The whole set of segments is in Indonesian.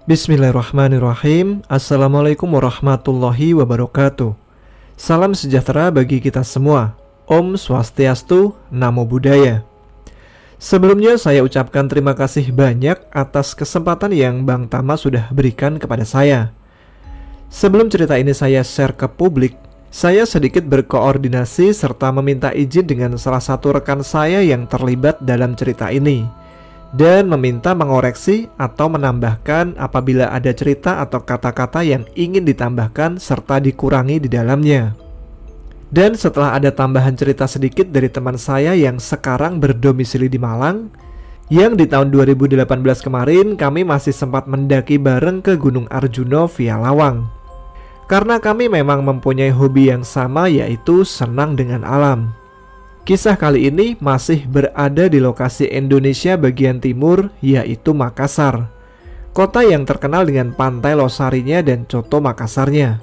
Bismillahirrahmanirrahim. Assalamualaikum warahmatullahi wabarakatuh. Salam sejahtera bagi kita semua. Om Swastiastu, Namo Buddhaya. Sebelumnya saya ucapkan terima kasih banyak atas kesempatan yang Bang Tama sudah berikan kepada saya. Sebelum cerita ini saya share ke publik, saya sedikit berkoordinasi serta meminta izin dengan salah satu rekan saya yang terlibat dalam cerita ini, dan meminta mengoreksi atau menambahkan apabila ada cerita atau kata-kata yang ingin ditambahkan serta dikurangi di dalamnya. Dan setelah ada tambahan cerita sedikit dari teman saya yang sekarang berdomisili di Malang, yang di tahun 2018 kemarin kami masih sempat mendaki bareng ke Gunung Arjuna via Lawang. Karena kami memang mempunyai hobi yang sama, yaitu senang dengan alam. Kisah kali ini masih berada di lokasi Indonesia bagian timur, yaitu Makassar, kota yang terkenal dengan pantai Losarinya dan Coto Makassarnya.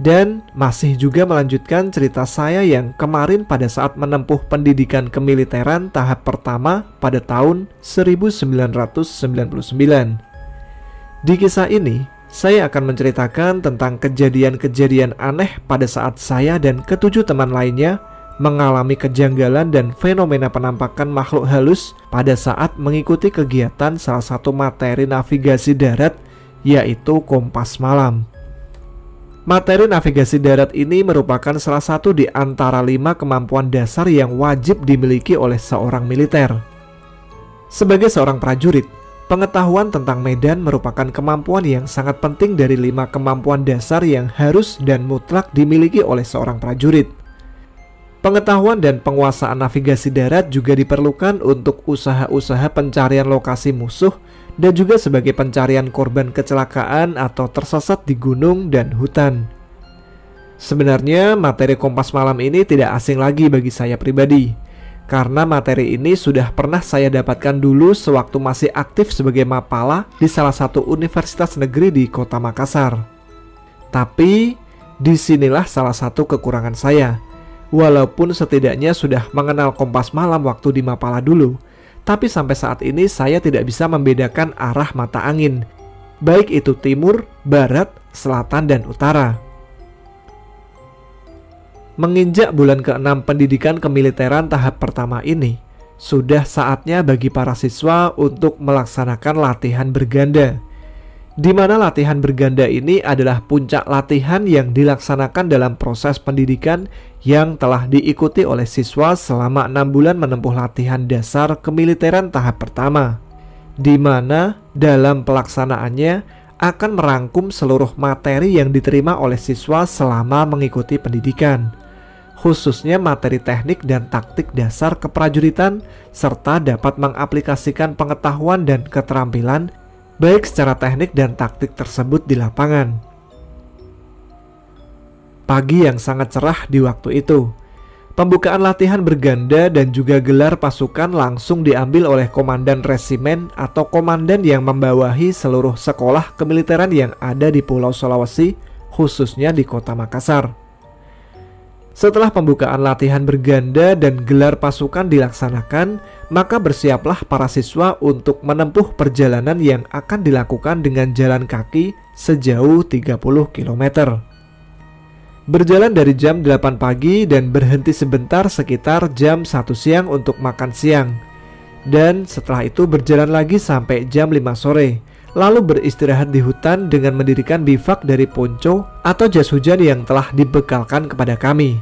Dan masih juga melanjutkan cerita saya yang kemarin pada saat menempuh pendidikan kemiliteran tahap pertama pada tahun 1999. Di kisah ini, saya akan menceritakan tentang kejadian-kejadian aneh pada saat saya dan ketujuh teman lainnya mengalami kejanggalan dan fenomena penampakan makhluk halus pada saat mengikuti kegiatan salah satu materi navigasi darat, yaitu kompas malam. Materi navigasi darat ini merupakan salah satu di antara 5 kemampuan dasar yang wajib dimiliki oleh seorang militer. Sebagai seorang prajurit, pengetahuan tentang medan merupakan kemampuan yang sangat penting dari 5 kemampuan dasar yang harus dan mutlak dimiliki oleh seorang prajurit. Pengetahuan dan penguasaan navigasi darat juga diperlukan untuk usaha-usaha pencarian lokasi musuh dan juga sebagai pencarian korban kecelakaan atau tersesat di gunung dan hutan. Sebenarnya materi kompas malam ini tidak asing lagi bagi saya pribadi, karena materi ini sudah pernah saya dapatkan dulu sewaktu masih aktif sebagai mapala di salah satu universitas negeri di kota Makassar. Tapi disinilah salah satu kekurangan saya. Walaupun setidaknya sudah mengenal kompas malam waktu di mapala dulu, tapi sampai saat ini saya tidak bisa membedakan arah mata angin, baik itu timur, barat, selatan, dan utara. Menginjak bulan ke-6 pendidikan kemiliteran tahap pertama ini, sudah saatnya bagi para siswa untuk melaksanakan latihan berganda, di mana latihan berganda ini adalah puncak latihan yang dilaksanakan dalam proses pendidikan yang telah diikuti oleh siswa selama 6 bulan menempuh latihan dasar kemiliteran tahap pertama, di mana dalam pelaksanaannya akan merangkum seluruh materi yang diterima oleh siswa selama mengikuti pendidikan, khususnya materi teknik dan taktik dasar keprajuritan, serta dapat mengaplikasikan pengetahuan dan keterampilan baik secara teknik dan taktik tersebut di lapangan. Pagi yang sangat cerah di waktu itu. Pembukaan latihan berganda dan juga gelar pasukan langsung diambil oleh komandan resimen atau komandan yang membawahi seluruh sekolah kemiliteran yang ada di Pulau Sulawesi, khususnya di kota Makassar. Setelah pembukaan latihan berganda dan gelar pasukan dilaksanakan, maka bersiaplah para siswa untuk menempuh perjalanan yang akan dilakukan dengan jalan kaki sejauh 30 km. Berjalan dari jam 8 pagi dan berhenti sebentar sekitar jam 1 siang untuk makan siang. Dan setelah itu berjalan lagi sampai jam 5 sore. Lalu beristirahat di hutan dengan mendirikan bivak dari ponco atau jas hujan yang telah dibekalkan kepada kami.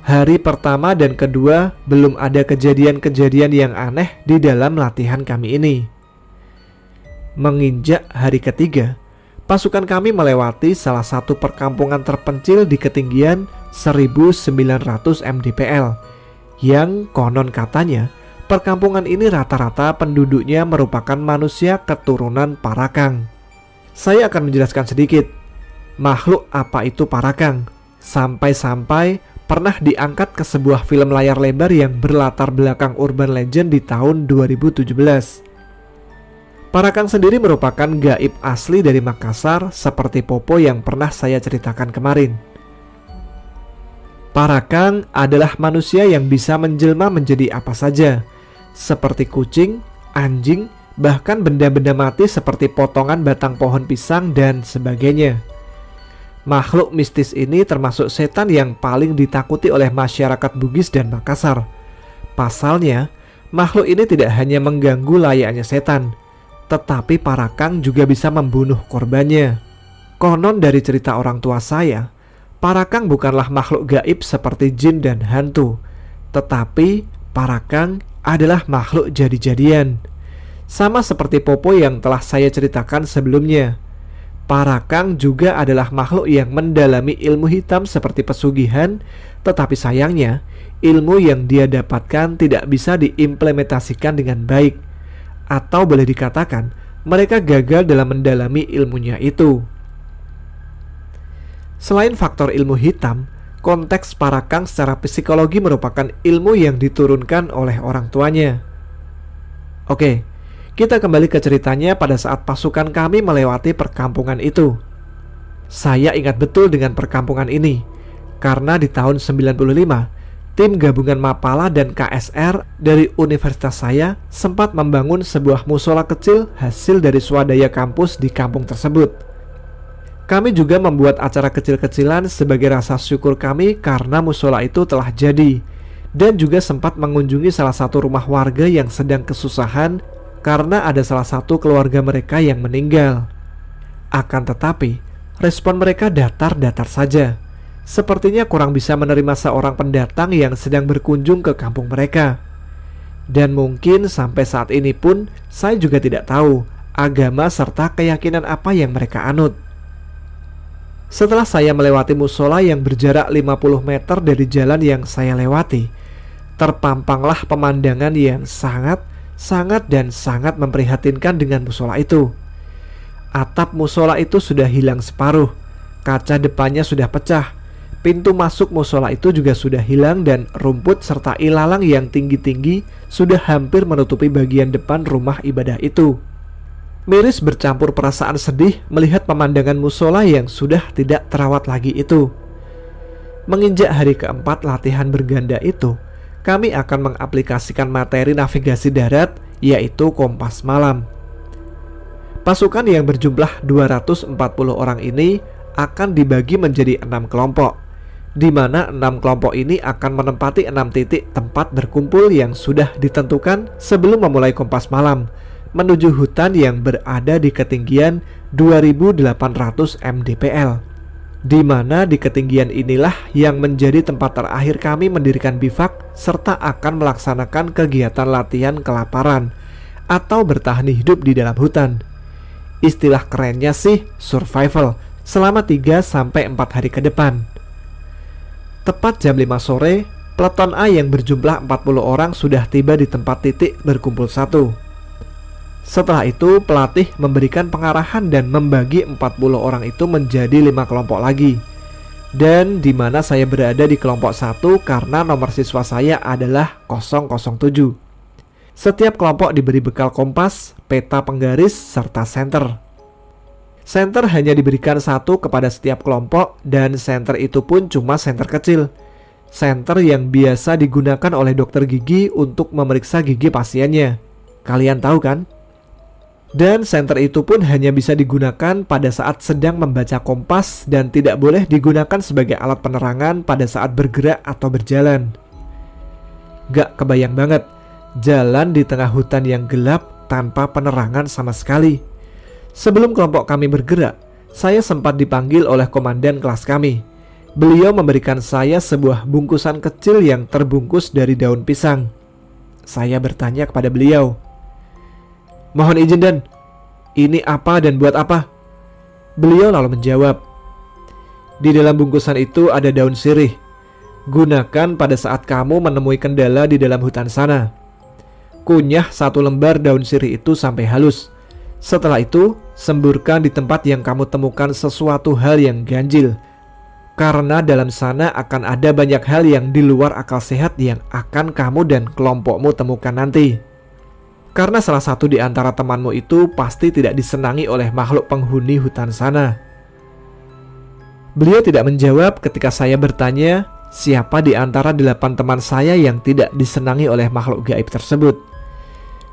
Hari pertama dan kedua belum ada kejadian-kejadian yang aneh di dalam latihan kami ini. Menginjak hari ketiga, pasukan kami melewati salah satu perkampungan terpencil di ketinggian 1900 mdpl, yang konon katanya perkampungan ini rata-rata penduduknya merupakan manusia keturunan Parakang. Saya akan menjelaskan sedikit makhluk apa itu Parakang, sampai-sampai pernah diangkat ke sebuah film layar lebar yang berlatar belakang urban legend di tahun 2017. Parakang sendiri merupakan gaib asli dari Makassar seperti Popo yang pernah saya ceritakan kemarin. Parakang adalah manusia yang bisa menjelma menjadi apa saja, seperti kucing, anjing, bahkan benda-benda mati seperti potongan batang pohon pisang dan sebagainya. Makhluk mistis ini termasuk setan yang paling ditakuti oleh masyarakat Bugis dan Makassar. Pasalnya, makhluk ini tidak hanya mengganggu layaknya setan, tetapi Parakang juga bisa membunuh korbannya. Konon dari cerita orang tua saya, Parakang bukanlah makhluk gaib seperti jin dan hantu, tetapi Parakang adalah makhluk jadi-jadian. Sama seperti Popo yang telah saya ceritakan sebelumnya, Parakang juga adalah makhluk yang mendalami ilmu hitam seperti pesugihan, tetapi sayangnya ilmu yang dia dapatkan tidak bisa diimplementasikan dengan baik, atau boleh dikatakan mereka gagal dalam mendalami ilmunya itu. Selain faktor ilmu hitam, konteks Parakang secara psikologi merupakan ilmu yang diturunkan oleh orang tuanya. Oke, kita kembali ke ceritanya pada saat pasukan kami melewati perkampungan itu. Saya ingat betul dengan perkampungan ini, karena di tahun 95, tim gabungan Mapala dan KSR dari universitas saya sempat membangun sebuah musola kecil hasil dari swadaya kampus di kampung tersebut. Kami juga membuat acara kecil-kecilan sebagai rasa syukur kami karena musola itu telah jadi, dan juga sempat mengunjungi salah satu rumah warga yang sedang kesusahan karena ada salah satu keluarga mereka yang meninggal. Akan tetapi, respon mereka datar-datar saja. Sepertinya kurang bisa menerima seorang pendatang yang sedang berkunjung ke kampung mereka. Dan mungkin sampai saat ini pun saya juga tidak tahu agama serta keyakinan apa yang mereka anut. Setelah saya melewati musola yang berjarak 50 meter dari jalan yang saya lewati, terpampanglah pemandangan yang sangat memprihatinkan dengan musola itu. Atap musola itu sudah hilang separuh, kaca depannya sudah pecah, pintu masuk musola itu juga sudah hilang, dan rumput serta ilalang yang tinggi-tinggi sudah hampir menutupi bagian depan rumah ibadah itu. Miris bercampur perasaan sedih melihat pemandangan musola yang sudah tidak terawat lagi itu. Menginjak hari keempat latihan berganda itu, kami akan mengaplikasikan materi navigasi darat, yaitu kompas malam. Pasukan yang berjumlah 240 orang ini akan dibagi menjadi 6 kelompok, di mana 6 kelompok ini akan menempati 6 titik tempat berkumpul yang sudah ditentukan sebelum memulai kompas malam, menuju hutan yang berada di ketinggian 2800 mdpl. Di mana di ketinggian inilah yang menjadi tempat terakhir kami mendirikan bivak serta akan melaksanakan kegiatan latihan kelaparan atau bertahan hidup di dalam hutan. Istilah kerennya sih survival selama 3-4 hari ke depan. Tepat jam 5 sore, peleton A yang berjumlah 40 orang sudah tiba di tempat titik berkumpul satu. Setelah itu pelatih memberikan pengarahan dan membagi 40 orang itu menjadi 5 kelompok lagi. Dan di mana saya berada di kelompok 1 karena nomor siswa saya adalah 007. Setiap kelompok diberi bekal kompas, peta penggaris, serta senter. Senter hanya diberikan 1 kepada setiap kelompok, dan senter itu pun cuma senter kecil. Senter yang biasa digunakan oleh dokter gigi untuk memeriksa gigi pasiennya. Kalian tahu kan? Dan senter itu pun hanya bisa digunakan pada saat sedang membaca kompas dan tidak boleh digunakan sebagai alat penerangan pada saat bergerak atau berjalan. Gak kebayang banget, jalan di tengah hutan yang gelap tanpa penerangan sama sekali. Sebelum kelompok kami bergerak, saya sempat dipanggil oleh komandan kelas kami. Beliau memberikan saya sebuah bungkusan kecil yang terbungkus dari daun pisang. Saya bertanya kepada beliau, "Mohon izin Dan, ini apa dan buat apa?" Beliau lalu menjawab, "Di dalam bungkusan itu ada daun sirih. Gunakan pada saat kamu menemui kendala di dalam hutan sana. Kunyah 1 lembar daun sirih itu sampai halus. Setelah itu, semburkan di tempat yang kamu temukan sesuatu hal yang ganjil. Karena dalam sana akan ada banyak hal yang di luar akal sehat yang akan kamu dan kelompokmu temukan nanti. Karena salah satu di antara temanmu itu pasti tidak disenangi oleh makhluk penghuni hutan sana." Beliau tidak menjawab ketika saya bertanya siapa di antara 8 teman saya yang tidak disenangi oleh makhluk gaib tersebut.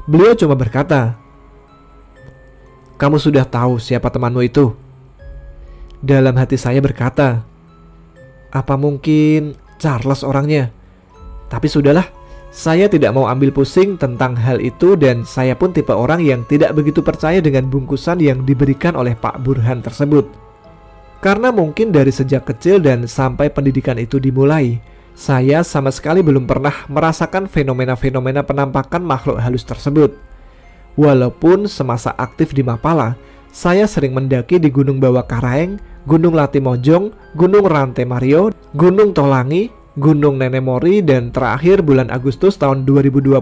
Beliau cuma berkata, kamu sudah tahu siapa temanmu itu? Dalam hati saya berkata, apa mungkin Charles orangnya? Tapi sudahlah, saya tidak mau ambil pusing tentang hal itu dan saya pun tipe orang yang tidak begitu percaya dengan bungkusan yang diberikan oleh Pak Burhan tersebut. Karena mungkin dari sejak kecil dan sampai pendidikan itu dimulai, saya sama sekali belum pernah merasakan fenomena-fenomena penampakan makhluk halus tersebut. Walaupun semasa aktif di Mapala, saya sering mendaki di Gunung Bawah Karaeng, Gunung Latimojong, Gunung Rantai Mario, Gunung Tolangi, Gunung Nenemori, dan terakhir bulan Agustus tahun 2020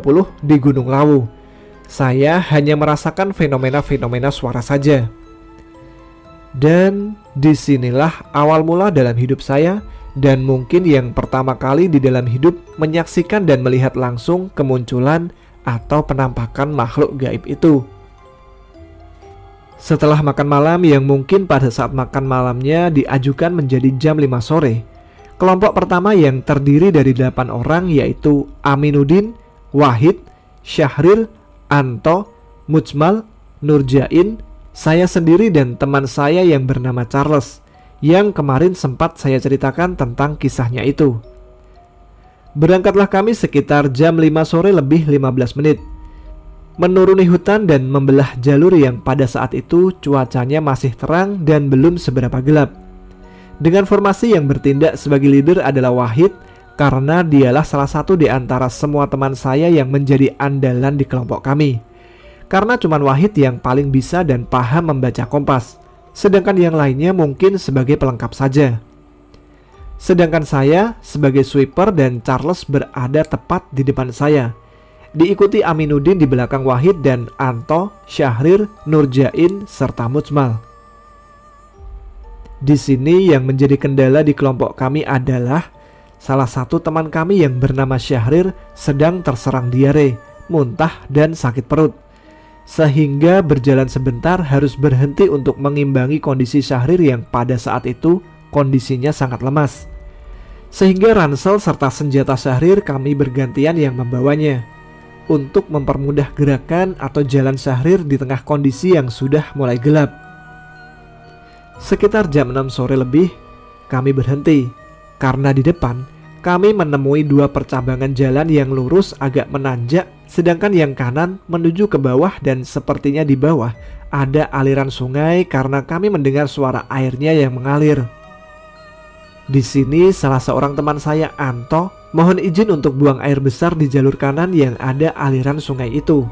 di Gunung Lawu. Saya hanya merasakan fenomena-fenomena suara saja. Dan disinilah awal mula dalam hidup saya, dan mungkin yang pertama kali di dalam hidup menyaksikan dan melihat langsung kemunculan atau penampakan makhluk gaib itu. Setelah makan malam yang mungkin pada saat makan malamnya diajukan menjadi jam 5 sore, kelompok pertama yang terdiri dari 8 orang yaitu Aminuddin, Wahid, Syahrir, Anto, Mujmal, Nurjain, saya sendiri dan teman saya yang bernama Charles, yang kemarin sempat saya ceritakan tentang kisahnya itu. Berangkatlah kami sekitar jam 5 sore lebih 15 menit. Menuruni hutan dan membelah jalur yang pada saat itu cuacanya masih terang dan belum seberapa gelap. Dengan formasi yang bertindak sebagai leader adalah Wahid, karena dialah salah satu di antara semua teman saya yang menjadi andalan di kelompok kami. Karena cuma Wahid yang paling bisa dan paham membaca kompas, sedangkan yang lainnya mungkin sebagai pelengkap saja. Sedangkan saya sebagai sweeper dan Charles berada tepat di depan saya, diikuti Aminuddin di belakang Wahid dan Anto, Syahrir, Nurjain, serta Mujmal. Di sini yang menjadi kendala di kelompok kami adalah salah satu teman kami yang bernama Syahrir sedang terserang diare, muntah, dan sakit perut. Sehingga berjalan sebentar harus berhenti untuk mengimbangi kondisi Syahrir yang pada saat itu kondisinya sangat lemas. Sehingga ransel serta senjata Syahrir kami bergantian yang membawanya untuk mempermudah gerakan atau jalan Syahrir di tengah kondisi yang sudah mulai gelap. Sekitar jam 6 sore lebih kami berhenti karena di depan kami menemui 2 percabangan jalan yang lurus agak menanjak, sedangkan yang kanan menuju ke bawah dan sepertinya di bawah ada aliran sungai karena kami mendengar suara airnya yang mengalir. Di sini salah seorang teman saya, Anto, mohon izin untuk buang air besar di jalur kanan yang ada aliran sungai itu.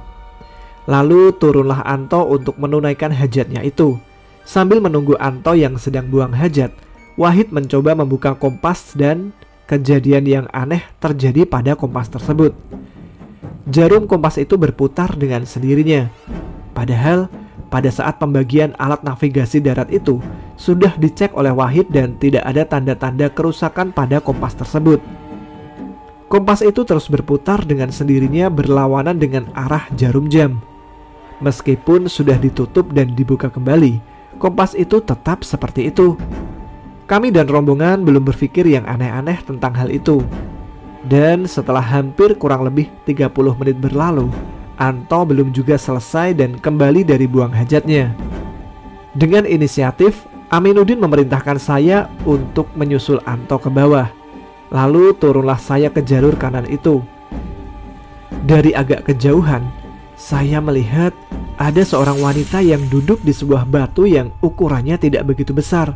Lalu turunlah Anto untuk menunaikan hajatnya itu. Sambil menunggu Anto yang sedang buang hajat, Wahid mencoba membuka kompas dan kejadian yang aneh terjadi pada kompas tersebut. Jarum kompas itu berputar dengan sendirinya. Padahal pada saat pembagian alat navigasi darat itu sudah dicek oleh Wahid dan tidak ada tanda-tanda kerusakan pada kompas tersebut. Kompas itu terus berputar dengan sendirinya berlawanan dengan arah jarum jam. Meskipun sudah ditutup dan dibuka kembali, kompas itu tetap seperti itu. Kami dan rombongan belum berpikir yang aneh-aneh tentang hal itu. Dan setelah hampir kurang lebih 30 menit berlalu, Anto belum juga selesai dan kembali dari buang hajatnya. Dengan inisiatif, Aminuddin memerintahkan saya untuk menyusul Anto ke bawah. Lalu turunlah saya ke jalur kanan itu. Dari agak kejauhan, saya melihat ada seorang wanita yang duduk di sebuah batu yang ukurannya tidak begitu besar.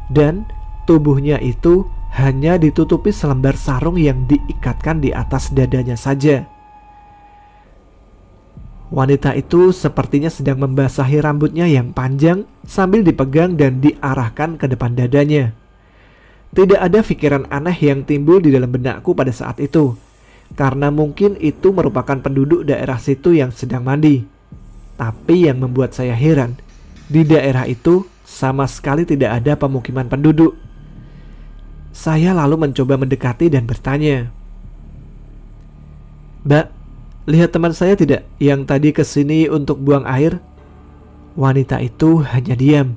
Dan tubuhnya itu hanya ditutupi selembar sarung yang diikatkan di atas dadanya saja. Wanita itu sepertinya sedang membasahi rambutnya yang panjang sambil dipegang dan diarahkan ke depan dadanya. Tidak ada pikiran aneh yang timbul di dalam benakku pada saat itu, karena mungkin itu merupakan penduduk daerah situ yang sedang mandi. Tapi yang membuat saya heran, di daerah itu sama sekali tidak ada pemukiman penduduk. Saya lalu mencoba mendekati dan bertanya, "Mbak, lihat teman saya tidak yang tadi kesini untuk buang air?" Wanita itu hanya diam.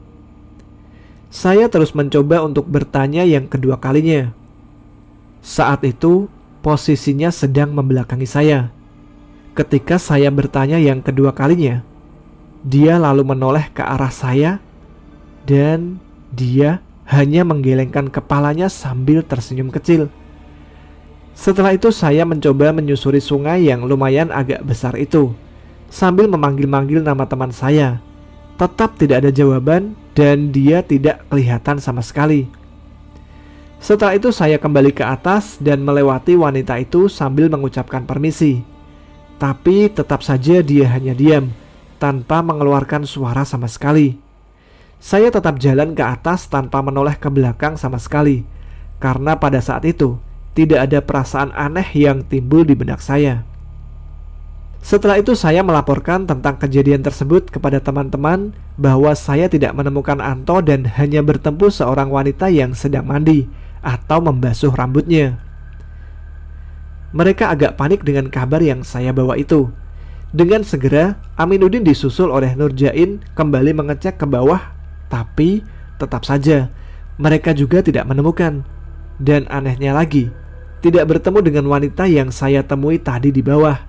Saya terus mencoba untuk bertanya yang kedua kalinya. Saat itu posisinya sedang membelakangi saya. Ketika saya bertanya yang kedua kalinya, Dia lalu menoleh ke arah saya dan dia hanya menggelengkan kepalanya sambil tersenyum kecil. Setelah itu saya mencoba menyusuri sungai yang lumayan agak besar itu sambil memanggil-manggil nama teman saya. Tetap tidak ada jawaban dan dia tidak kelihatan sama sekali. Setelah itu saya kembali ke atas dan melewati wanita itu sambil mengucapkan permisi. Tapi tetap saja dia hanya diam tanpa mengeluarkan suara sama sekali. Saya tetap jalan ke atas tanpa menoleh ke belakang sama sekali, karena pada saat itu tidak ada perasaan aneh yang timbul di benak saya. Setelah itu saya melaporkan tentang kejadian tersebut kepada teman-teman bahwa saya tidak menemukan Anto dan hanya bertemu seorang wanita yang sedang mandi atau membasuh rambutnya. Mereka agak panik dengan kabar yang saya bawa itu. Dengan segera Aminuddin disusul oleh Nurjain kembali mengecek ke bawah, tapi tetap saja mereka juga tidak menemukan. Dan anehnya lagi, tidak bertemu dengan wanita yang saya temui tadi di bawah.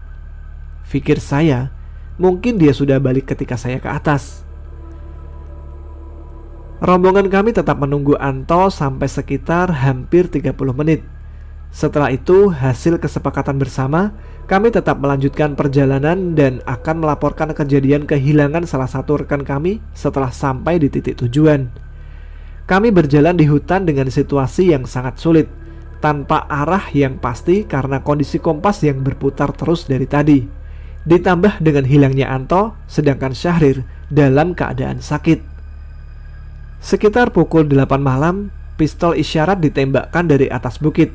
Pikir saya, mungkin dia sudah balik ketika saya ke atas. Rombongan kami tetap menunggu Anto sampai sekitar hampir 30 menit. Setelah itu, hasil kesepakatan bersama, kami tetap melanjutkan perjalanan dan akan melaporkan kejadian kehilangan salah satu rekan kami setelah sampai di titik tujuan. Kami berjalan di hutan dengan situasi yang sangat sulit, tanpa arah yang pasti karena kondisi kompas yang berputar terus dari tadi. Ditambah dengan hilangnya Anto, sedangkan Syahrir dalam keadaan sakit. Sekitar pukul 8 malam, pistol isyarat ditembakkan dari atas bukit.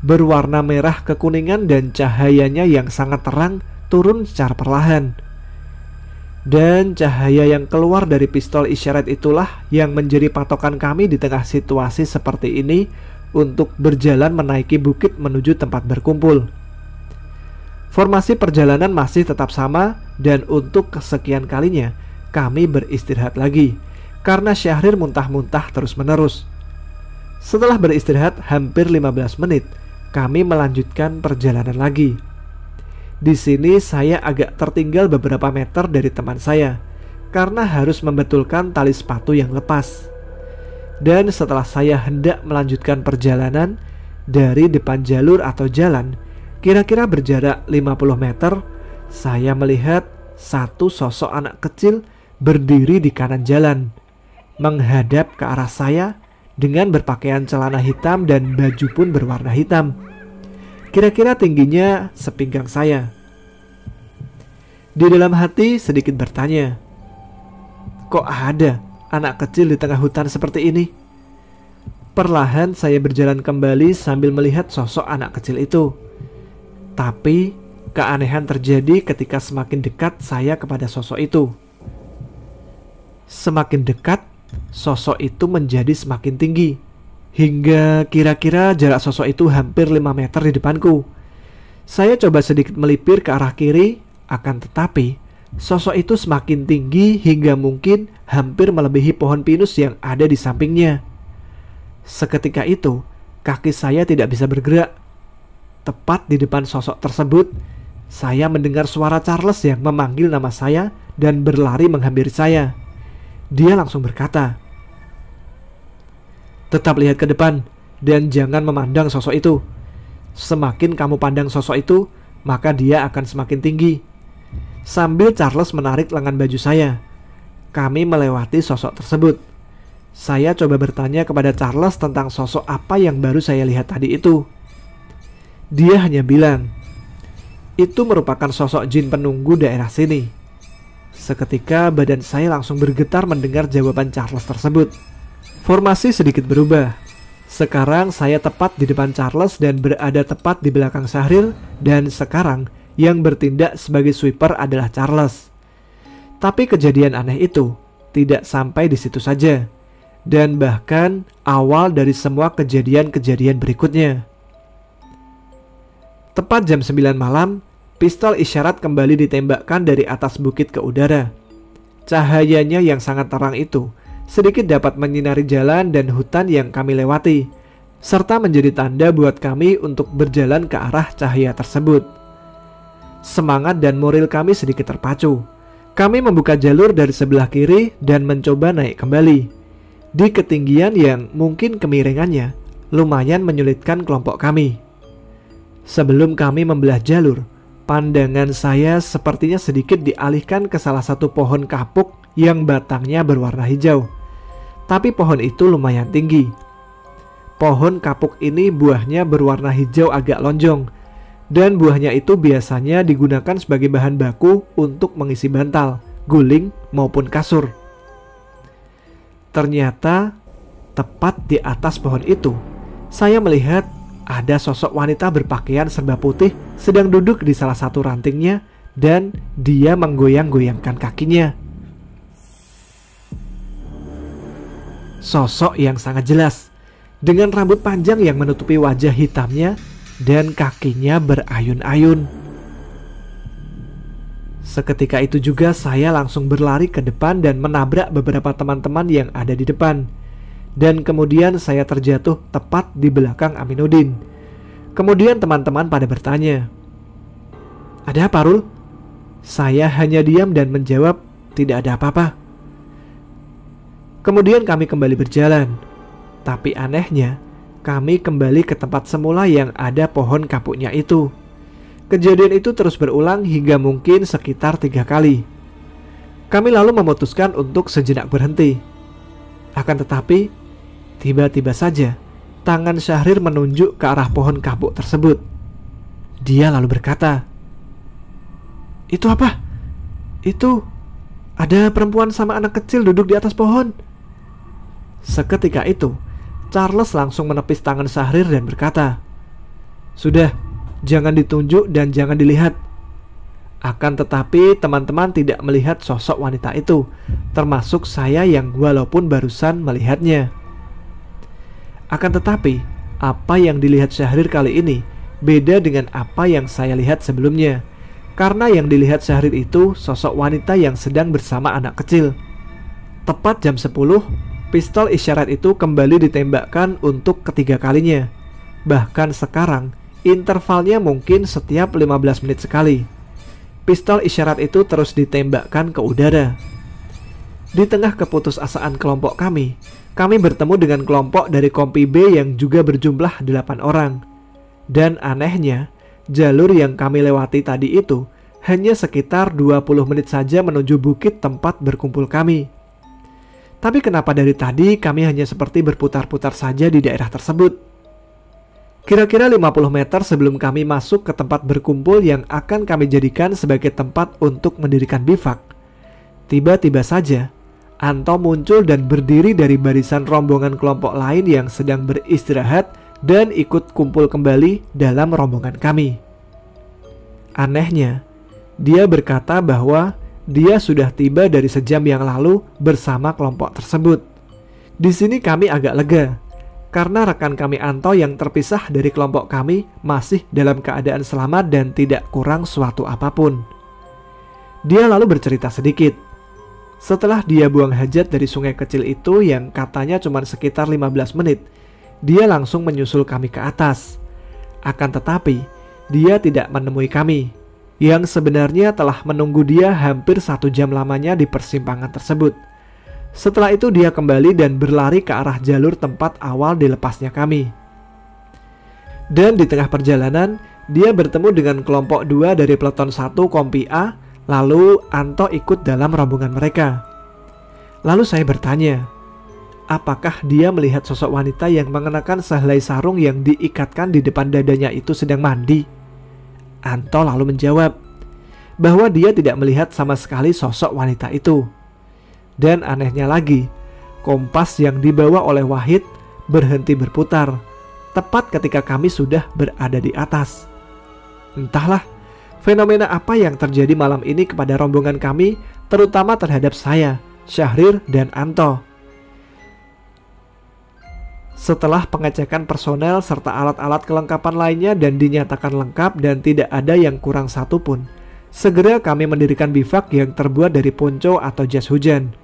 Berwarna merah kekuningan dan cahayanya yang sangat terang turun secara perlahan. Dan cahaya yang keluar dari pistol isyarat itulah yang menjadi patokan kami di tengah situasi seperti ini untuk berjalan menaiki bukit menuju tempat berkumpul. Formasi perjalanan masih tetap sama dan untuk kesekian kalinya kami beristirahat lagi karena Syahrir muntah-muntah terus-menerus. Setelah beristirahat hampir 15 menit, kami melanjutkan perjalanan lagi. Di sini saya agak tertinggal beberapa meter dari teman saya karena harus membetulkan tali sepatu yang lepas. Dan setelah saya hendak melanjutkan perjalanan dari depan jalur atau jalan, kira-kira berjarak 50 meter, saya melihat satu sosok anak kecil berdiri di kanan jalan, menghadap ke arah saya dengan berpakaian celana hitam dan baju pun berwarna hitam. Kira-kira tingginya sepinggang saya. Di dalam hati sedikit bertanya, kok ada anak kecil di tengah hutan seperti ini? Perlahan saya berjalan kembali sambil melihat sosok anak kecil itu. Tapi keanehan terjadi ketika semakin dekat saya kepada sosok itu. Semakin dekat, sosok itu menjadi semakin tinggi, hingga kira-kira jarak sosok itu hampir 5 meter di depanku. Saya coba sedikit melipir ke arah kiri, akan tetapi sosok itu semakin tinggi hingga mungkin hampir melebihi pohon pinus yang ada di sampingnya. Seketika itu, kaki saya tidak bisa bergerak. Tepat di depan sosok tersebut, saya mendengar suara Charles yang memanggil nama saya dan berlari menghampiri saya. Dia langsung berkata, "Tetap lihat ke depan dan jangan memandang sosok itu. Semakin kamu pandang sosok itu, maka dia akan semakin tinggi." Sambil Charles menarik lengan baju saya, kami melewati sosok tersebut. Saya coba bertanya kepada Charles tentang sosok apa yang baru saya lihat tadi itu. Dia hanya bilang, itu merupakan sosok jin penunggu daerah sini. Seketika badan saya langsung bergetar mendengar jawaban Charles tersebut. Formasi sedikit berubah. Sekarang saya tepat di depan Charles dan berada tepat di belakang Syahrir, dan sekarang yang bertindak sebagai sweeper adalah Charles. Tapi kejadian aneh itu tidak sampai di situ saja, dan bahkan awal dari semua kejadian-kejadian berikutnya. Tepat jam 9 malam, pistol isyarat kembali ditembakkan dari atas bukit ke udara. Cahayanya yang sangat terang itu sedikit dapat menyinari jalan dan hutan yang kami lewati, serta menjadi tanda buat kami untuk berjalan ke arah cahaya tersebut. Semangat dan moral kami sedikit terpacu. Kami membuka jalur dari sebelah kiri dan mencoba naik kembali di ketinggian yang mungkin kemiringannya lumayan menyulitkan kelompok kami. Sebelum kami membelah jalur, pandangan saya sepertinya sedikit dialihkan ke salah satu pohon kapuk yang batangnya berwarna hijau. Tapi pohon itu lumayan tinggi. Pohon kapuk ini buahnya berwarna hijau agak lonjong, dan buahnya itu biasanya digunakan sebagai bahan baku untuk mengisi bantal, guling, maupun kasur. Ternyata tepat di atas pohon itu, saya melihat ada sosok wanita berpakaian serba putih sedang duduk di salah satu rantingnya dan dia menggoyang-goyangkan kakinya. Sosok yang sangat jelas, dengan rambut panjang yang menutupi wajah hitamnya dan kakinya berayun-ayun. Seketika itu juga saya langsung berlari ke depan dan menabrak beberapa teman-teman yang ada di depan. Dan kemudian saya terjatuh tepat di belakang Aminuddin. Kemudian teman-teman pada bertanya, "Ada apa, Rul?" Saya hanya diam dan menjawab, "Tidak ada apa-apa." Kemudian kami kembali berjalan. Tapi anehnya, kami kembali ke tempat semula yang ada pohon kapuknya itu. Kejadian itu terus berulang hingga mungkin sekitar 3 kali. Kami lalu memutuskan untuk sejenak berhenti. Akan tetapi, tiba-tiba saja tangan Syahrir menunjuk ke arah pohon kapuk tersebut. Dia lalu berkata, "Itu apa? Itu ada perempuan sama anak kecil duduk di atas pohon." Seketika itu, Charles langsung menepis tangan Syahrir dan berkata, "Sudah, jangan ditunjuk dan jangan dilihat." Akan tetapi teman-teman tidak melihat sosok wanita itu, termasuk saya yang walaupun barusan melihatnya. Akan tetapi, apa yang dilihat Syahrir kali ini beda dengan apa yang saya lihat sebelumnya. Karena yang dilihat Syahrir itu sosok wanita yang sedang bersama anak kecil. Tepat jam 10, pistol isyarat itu kembali ditembakkan untuk ketiga kalinya. Bahkan sekarang, intervalnya mungkin setiap 15 menit sekali. Pistol isyarat itu terus ditembakkan ke udara. Di tengah keputusasaan kelompok kami bertemu dengan kelompok dari Kompi B yang juga berjumlah 8 orang. Dan anehnya, jalur yang kami lewati tadi itu hanya sekitar 20 menit saja menuju bukit tempat berkumpul kami. Tapi kenapa dari tadi kami hanya seperti berputar-putar saja di daerah tersebut? Kira-kira 50 meter sebelum kami masuk ke tempat berkumpul yang akan kami jadikan sebagai tempat untuk mendirikan bivak, tiba-tiba saja Anto muncul dan berdiri dari barisan rombongan kelompok lain yang sedang beristirahat dan ikut kumpul kembali dalam rombongan kami. Anehnya, dia berkata bahwa dia sudah tiba dari sejam yang lalu bersama kelompok tersebut. Di sini kami agak lega, karena rekan kami Anto yang terpisah dari kelompok kami masih dalam keadaan selamat dan tidak kurang suatu apapun. Dia lalu bercerita sedikit. Setelah dia buang hajat dari sungai kecil itu yang katanya cuma sekitar 15 menit, dia langsung menyusul kami ke atas. Akan tetapi, dia tidak menemui kami, yang sebenarnya telah menunggu dia hampir 1 jam lamanya di persimpangan tersebut. Setelah itu dia kembali dan berlari ke arah jalur tempat awal dilepasnya kami. Dan di tengah perjalanan, dia bertemu dengan kelompok 2 dari peleton 1 Kompi A, lalu Anto ikut dalam rombongan mereka. Lalu saya bertanya, apakah dia melihat sosok wanita yang mengenakan sehelai sarung yang diikatkan di depan dadanya itu sedang mandi? Anto lalu menjawab bahwa dia tidak melihat sama sekali sosok wanita itu. Dan anehnya lagi, kompas yang dibawa oleh Wahid berhenti berputar tepat ketika kami sudah berada di atas. Entahlah, fenomena apa yang terjadi malam ini kepada rombongan kami, terutama terhadap saya, Syahrir, dan Anto. Setelah pengecekan personel serta alat-alat kelengkapan lainnya dan dinyatakan lengkap dan tidak ada yang kurang satu pun, segera kami mendirikan bivak yang terbuat dari ponco atau jas hujan.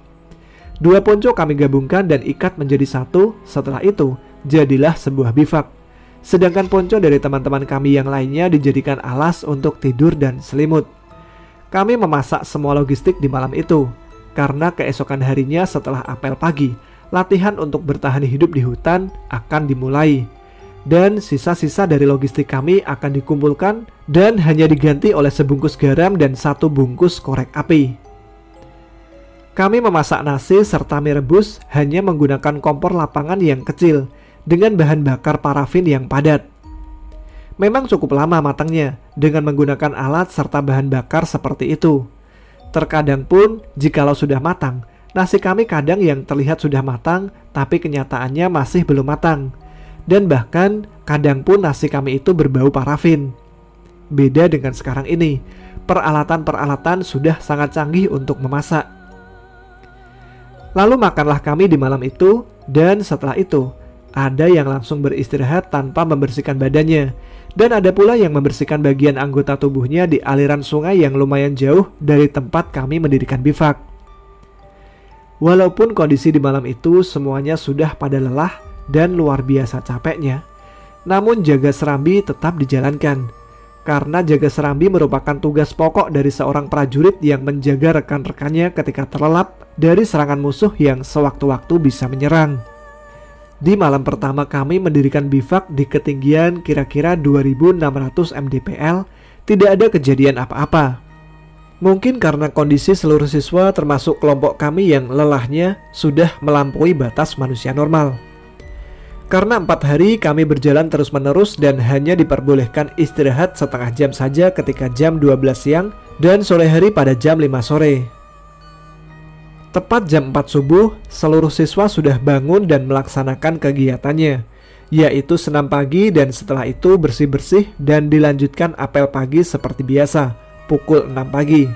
2 ponco kami gabungkan dan ikat menjadi satu. Setelah itu, jadilah sebuah bivak. Sedangkan ponco dari teman-teman kami yang lainnya dijadikan alas untuk tidur dan selimut. Kami memasak semua logistik di malam itu, karena keesokan harinya setelah apel pagi, latihan untuk bertahan hidup di hutan akan dimulai. Dan sisa-sisa dari logistik kami akan dikumpulkan dan hanya diganti oleh sebungkus garam dan 1 bungkus korek api. Kami memasak nasi serta mie rebus hanya menggunakan kompor lapangan yang kecil dengan bahan bakar parafin yang padat. Memang cukup lama matangnya dengan menggunakan alat serta bahan bakar seperti itu. Terkadang pun jikalau sudah matang, nasi kami kadang yang terlihat sudah matang tapi kenyataannya masih belum matang. Dan bahkan kadang pun nasi kami itu berbau parafin. Beda dengan sekarang ini, peralatan-peralatan sudah sangat canggih untuk memasak. Lalu makanlah kami di malam itu, dan setelah itu ada yang langsung beristirahat tanpa membersihkan badannya, dan ada pula yang membersihkan bagian anggota tubuhnya di aliran sungai yang lumayan jauh dari tempat kami mendirikan bivak. Walaupun kondisi di malam itu semuanya sudah pada lelah dan luar biasa capeknya, namun jaga serambi tetap dijalankan. Karena jaga serambi merupakan tugas pokok dari seorang prajurit yang menjaga rekan-rekannya ketika terlelap dari serangan musuh yang sewaktu-waktu bisa menyerang. Di malam pertama kami mendirikan bivak di ketinggian kira-kira 2600 mdpl, tidak ada kejadian apa-apa. Mungkin karena kondisi seluruh siswa termasuk kelompok kami yang lelahnya sudah melampaui batas manusia normal. Karena 4 hari kami berjalan terus-menerus dan hanya diperbolehkan istirahat setengah jam saja ketika jam 12 siang dan sore hari pada jam 5 sore. Tepat jam 4 subuh, seluruh siswa sudah bangun dan melaksanakan kegiatannya, yaitu senam pagi dan setelah itu bersih-bersih dan dilanjutkan apel pagi seperti biasa, pukul 6 pagi.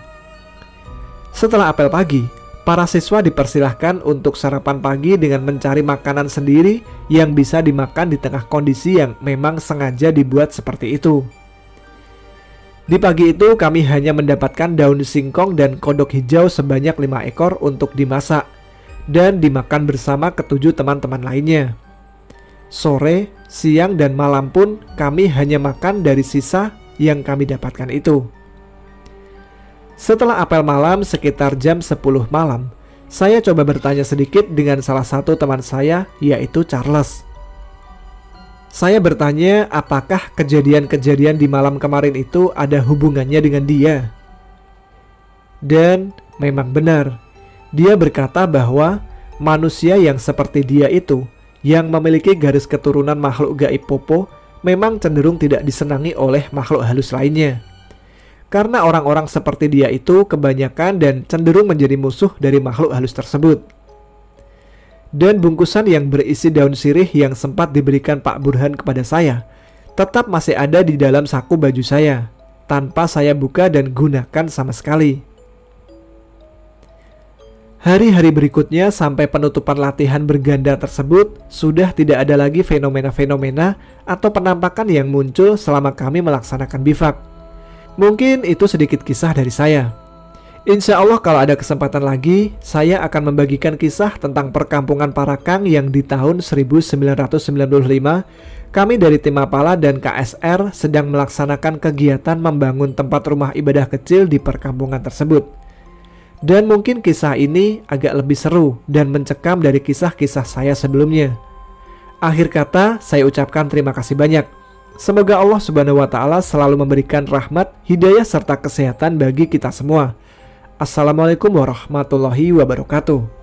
Setelah apel pagi, para siswa dipersilahkan untuk sarapan pagi dengan mencari makanan sendiri yang bisa dimakan di tengah kondisi yang memang sengaja dibuat seperti itu. Di pagi itu kami hanya mendapatkan daun singkong dan kodok hijau sebanyak 5 ekor untuk dimasak dan dimakan bersama ketujuh teman-teman lainnya. Sore, siang, dan malam pun kami hanya makan dari sisa yang kami dapatkan itu. Setelah apel malam sekitar jam 10 malam, saya coba bertanya sedikit dengan salah satu teman saya, yaitu Charles. Saya bertanya apakah kejadian-kejadian di malam kemarin itu ada hubungannya dengan dia. Dan memang benar, dia berkata bahwa manusia yang seperti dia itu, yang memiliki garis keturunan makhluk gaib Popo, memang cenderung tidak disenangi oleh makhluk halus lainnya. Karena orang-orang seperti dia itu kebanyakan dan cenderung menjadi musuh dari makhluk halus tersebut. Dan bungkusan yang berisi daun sirih yang sempat diberikan Pak Burhan kepada saya tetap masih ada di dalam saku baju saya, tanpa saya buka dan gunakan sama sekali. Hari-hari berikutnya sampai penutupan latihan berganda tersebut, sudah tidak ada lagi fenomena-fenomena atau penampakan yang muncul selama kami melaksanakan bivak. Mungkin itu sedikit kisah dari saya. Insya Allah kalau ada kesempatan lagi, saya akan membagikan kisah tentang perkampungan Parakang yang di tahun 1995, kami dari tim Mapala dan KSR sedang melaksanakan kegiatan membangun tempat rumah ibadah kecil di perkampungan tersebut. Dan mungkin kisah ini agak lebih seru dan mencekam dari kisah-kisah saya sebelumnya. Akhir kata, saya ucapkan terima kasih banyak. Semoga Allah Subhanahu wa Ta'ala selalu memberikan rahmat, hidayah, serta kesehatan bagi kita semua. Assalamualaikum warahmatullahi wabarakatuh.